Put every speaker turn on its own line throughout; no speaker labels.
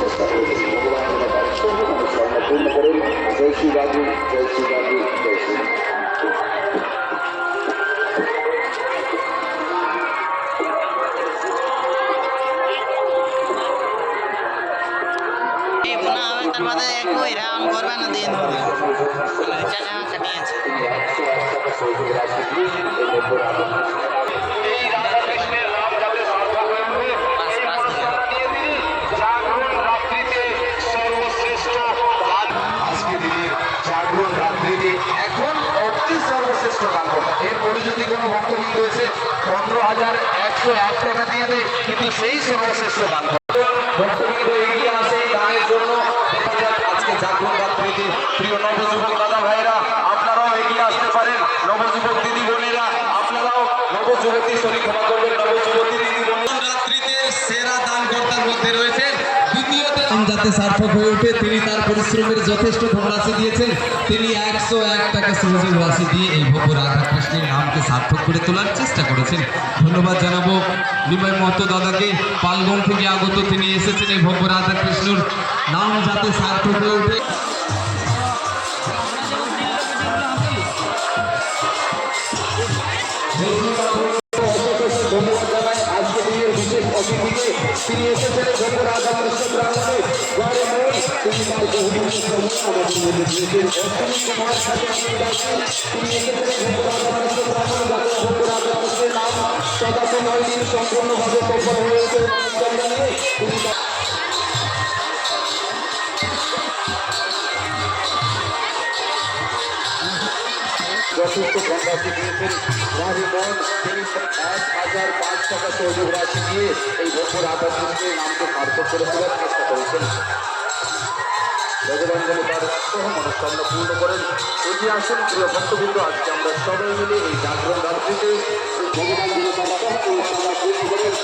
চেষ্টা করেছেন। ভগবান তার সর্বমনস্কামনা পূর্ণ করেন। জয় শ্রী রাধু, জয় শ্রী রাধু, জয় শ্রী
এরপরে যদি কোনো ভক্তবৃন্দ এসে 15,101 টাকা দিয়ে দেয়, কিন্তু সেই সর্বশ্রেষ্ঠ দান ভক্তবৃন্দ এগিয়ে আসে এই দানের জন্য। আজকে জাগরণ রাত্রিতে প্রিয় নবযুবক দাদা ভাইরা আপনারাও এগিয়ে আসতে পারেন। নবযুবক দিদি বোনেরা আপনারাও নবযুবতী শরীর ক্ষমা করবেন। নবযুবতী দিদি বোনেরা রাত্রিতে সেরা দানকর্তার মধ্যে রয়েছেন। যাতে সার্থক হয়ে ওঠে, তিনি তার পরিশ্রমের যথেষ্ট ধনরাশি দিয়েছেন। তিনি 101 টাকা সহযোগ রাশি দিয়ে এই ভব্য রাধাকৃষ্ণের নামকে সার্থক করে তোলার চেষ্টা করেছেন। ধন্যবাদ জানাবো নিমাই মহতো দাদাকে, পালগম থেকে আগত। তিনি এসেছেন এই ভব্য রাধাকৃষ্ণের নাম যাতে সার্থক হয়ে ওঠে। তিনি এসেছেন ভব্য রাধাকৃষ্ণ প্রাঙ্গণে। তিনি তার বহুদিনের সময় আমাদের মধ্যে দিয়েছেন। অষ্টমী কুমার সাথে তিনি এসেছেন ভব্য রাধাকৃষ্ণ প্রাঙ্গণে, যাতে ভব্য রাধাকৃষ্ণের নাম সদাতে 9 দিন সম্পূর্ণভাবে সফল হয়ে ওঠে। তিনি যথেষ্ট ধনরাশি দিয়েছেন। রাহিমন তিনি 1,005 টাকা সহযোগ রাশি দিয়ে এই ভব্য রাধাকৃষ্ণের নামকে সার্থক করে তোলার চেষ্টা করেছেন। ভগবান যেন তার সহমনস্কামনা পূর্ণ করেন। এগিয়ে আসুন প্রিয় ভক্তবৃন্দ, আজকে আমরা সবাই মিলে এই জাগরণ রাত্রিতে ভগবান যেন তার সহমনস্কামনা পূর্ণ করেন।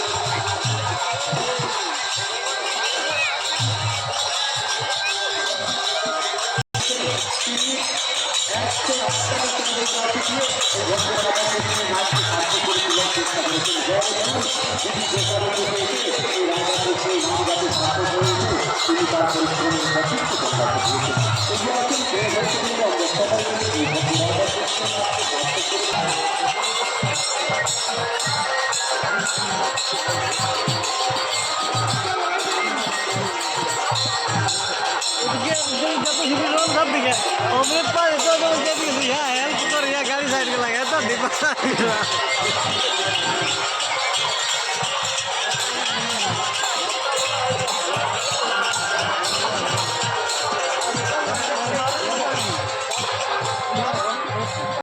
हेल्प कर गाड़ी साइड के लगे तो